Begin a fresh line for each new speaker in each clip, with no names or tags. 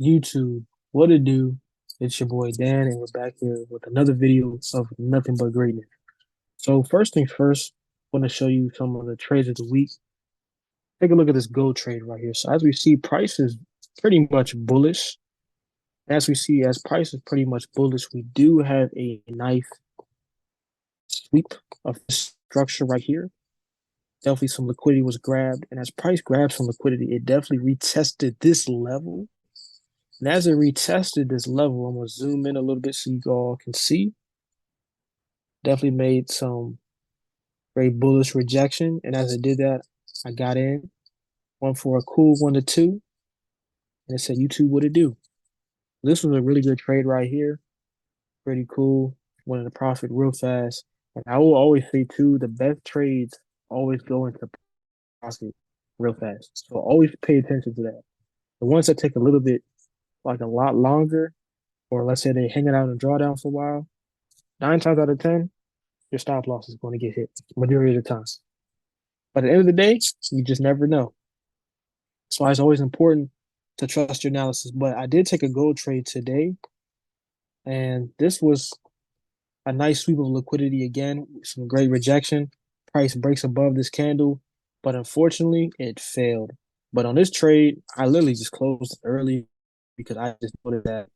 YouTube, what it do? It's your boy Dan, and we're back here with another video of nothing but greatness. So first things first, I want to show you some of the trades of the week. Take a look at this gold trade right here. So as we see, price is pretty much bullish. As we see, as price is pretty much bullish, we do have a nice sweep of this structure right here. Definitely some liquidity was grabbed, and as price grabbed some liquidity, it definitely retested this level. And as it retested this level, I'm gonna zoom in a little bit so you all can see. Definitely made some very bullish rejection. And as it did that, I got in, went for a cool 1 to 2, and it said YouTube what it do. This was a really good trade right here. Pretty cool. Went into profit real fast. And I will always say too, the best trades always go into profit real fast. So always pay attention to that. The ones that take a little bit, like a lot longer, or let's say they're hanging out in drawdown for a while, 9 times out of 10, your stop loss is going to get hit majority of the time. But at the end of the day, you just never know. That's why it's always important to trust your analysis. But I did take a gold trade today, and this was a nice sweep of liquidity again, some great rejection. Price breaks above this candle, but unfortunately, it failed. But on this trade, I literally just closed early because I just noted that it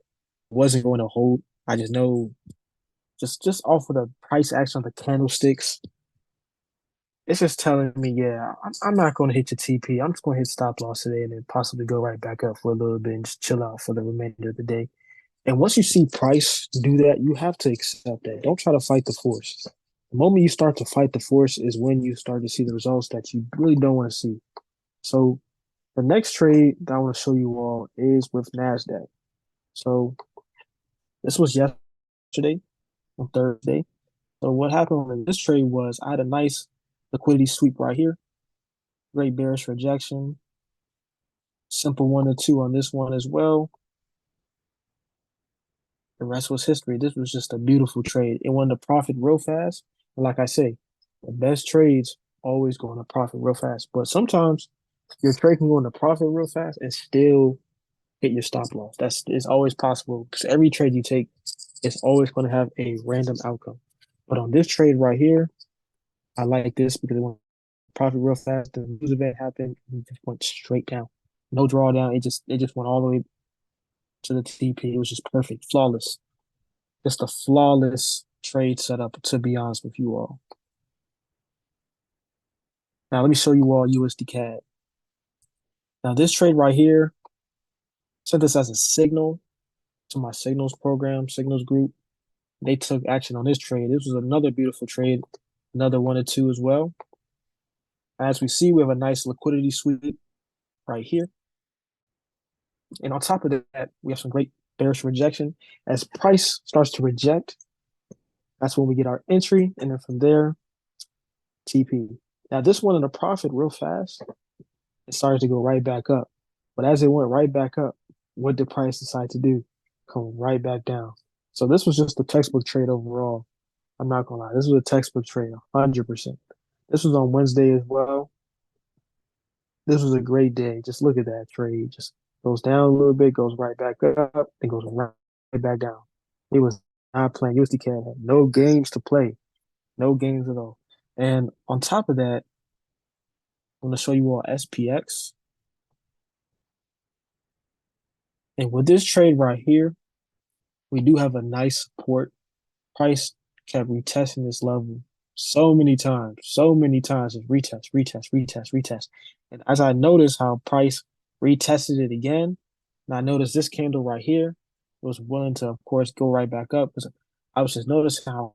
wasn't going to hold. I just know just off of the price action of the candlesticks, it's just telling me, yeah, I'm not going to hit your TP. I'm just going to hit stop loss today and then possibly go right back up for a little bit and just chill out for the remainder of the day. And once you see price do that, you have to accept that. Don't try to fight the force. The moment you start to fight the force is when you start to see the results that you really don't want to see. So the next trade that I want to show you all is with NASDAQ. So this was yesterday on Thursday. So what happened in this trade was I had a nice liquidity sweep right here. Great bearish rejection. Simple 1 to 2 on this one as well. The rest was history. This was just a beautiful trade. It went to profit real fast. And like I say, the best trades always go into profit real fast. But sometimes your trade can go into profit real fast and still hit your stop loss. That's it's always possible because every trade you take is always going to have a random outcome. But on this trade right here, I like this because it went profit real fast. The news event happened and it just went straight down. No drawdown. It just went all the way to the TP. It was just perfect, flawless. Just a flawless trade setup, to be honest with you all. Now let me show you all USD CAD. Now this trade right here, set this as a signal to my signals program, signals group. They took action on this trade. This was another beautiful trade, another 1 to 2 as well. As we see, we have a nice liquidity sweep right here. And on top of that, we have some great bearish rejection. As price starts to reject, that's when we get our entry. And then from there, TP. Now this one in a profit real fast. It started to go right back up. But as it went right back up, what did price decide to do? Come right back down. So this was just a textbook trade overall. I'm not gonna lie. This was a textbook trade, 100%. This was on Wednesday as well. This was a great day. Just look at that trade. Just goes down a little bit, goes right back up, and goes right back down. It was not playing. USD CAD had no games to play, no games at all. And on top of that, I'm going to show you all SPX. And with this trade right here, we do have a nice support. Price kept retesting this level so many times, just retest, retest, retest, retest. And as I noticed how price retested it again, and I noticed this candle right here was willing to, of course, go right back up. Because I was just noticing how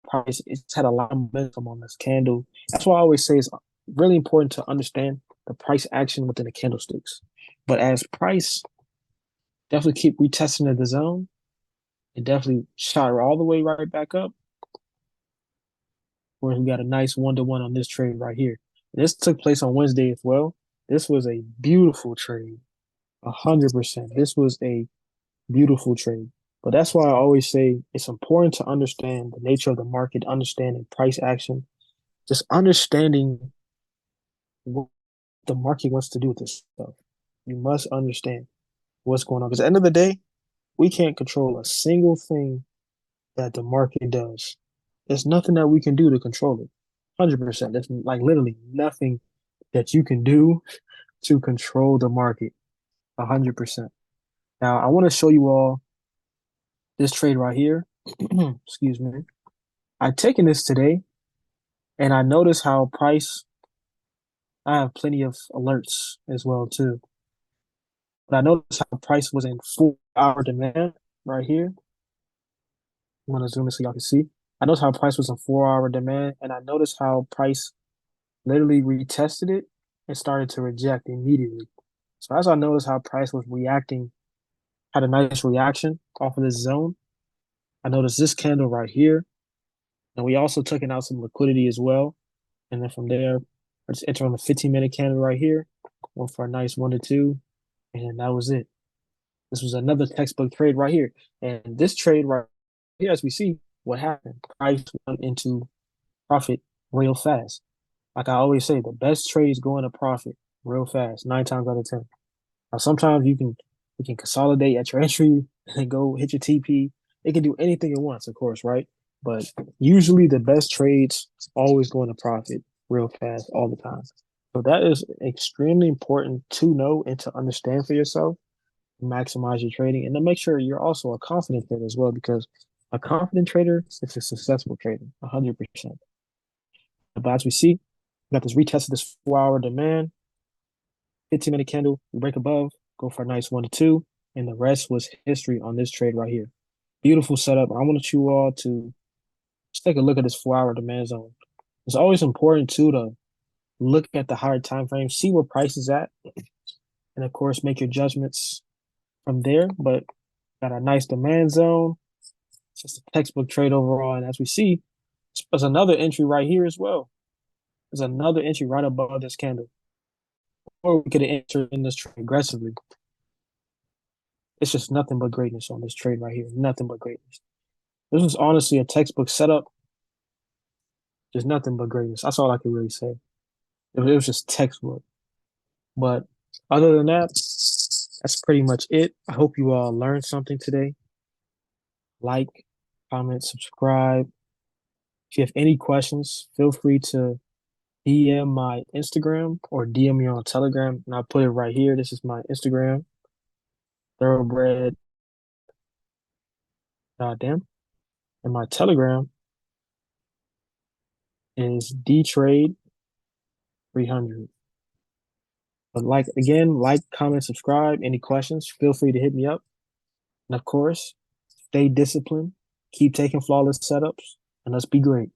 price it's had a lot of momentum on this candle. That's why I always say it's really important to understand the price action within the candlesticks. But as price definitely keep retesting the zone, it definitely shot all the way right back up. Where we got a nice 1 to 1 on this trade right here. This took place on Wednesday as well. This was a beautiful trade, 100%. This was a beautiful trade. But that's why I always say it's important to understand the nature of the market, understanding price action, just understanding what the market wants to do with this stuff. You must understand. what's going on. Because at the end of the day, we can't control a single thing that the market does. There's nothing that we can do to control it. 100%. There's like literally nothing that you can do to control the market. 100%. Now, I want to show you all this trade right here. Excuse me. I've taken this today and I noticed how price, I have plenty of alerts as well too. But I noticed how price was in 4 hour demand right here. I'm gonna zoom in so y'all can see. I noticed how price was in 4 hour demand, and I noticed how price literally retested it and started to reject immediately. So as I noticed how price was reacting, had a nice reaction off of this zone. I noticed this candle right here, and we also took out some liquidity as well. And then from there, I just entered on the 15-minute candle right here, went for a nice 1 to 2, and that was it. This was another textbook trade right here. And this trade right here, as we see, what happened? Price went into profit real fast. Like I always say, the best trades go into profit real fast, 9 times out of 10. Now sometimes you can consolidate at your entry and go hit your TP. It can do anything it wants, of course, right? But usually the best trades always go into profit real fast all the time. So that is extremely important to know and to understand for yourself, maximize your trading, and to make sure you're also a confident trader as well, because a confident trader is a successful trader, 100%. But as we see, we got this retest of this 4 hour demand, 15-minute candle, we break above, go for a nice 1 to 2, and the rest was history on this trade right here. Beautiful setup. I want you all to just take a look at this 4 hour demand zone. It's always important too to look at the higher time frame, see where price is at, and of course make your judgments from there. But got a nice demand zone. It's just a textbook trade overall. And as we see, there's another entry right here as well. There's another entry right above this candle. Or we could have entered in this trade aggressively. It's just nothing but greatness on this trade right here. Nothing but greatness. This was honestly a textbook setup. Just nothing but greatness. That's all I can really say. It was just textbook. But other than that, that's pretty much it. I hope you all learned something today. Like, comment, subscribe. If you have any questions, feel free to DM my Instagram or DM me on Telegram, and I'll put it right here. This is my Instagram, thoroughbred. Goddamn. And my Telegram is dtrade 300. But like, comment, subscribe. Any questions, feel free to hit me up. And of course, stay disciplined, keep taking flawless setups, and let's be great.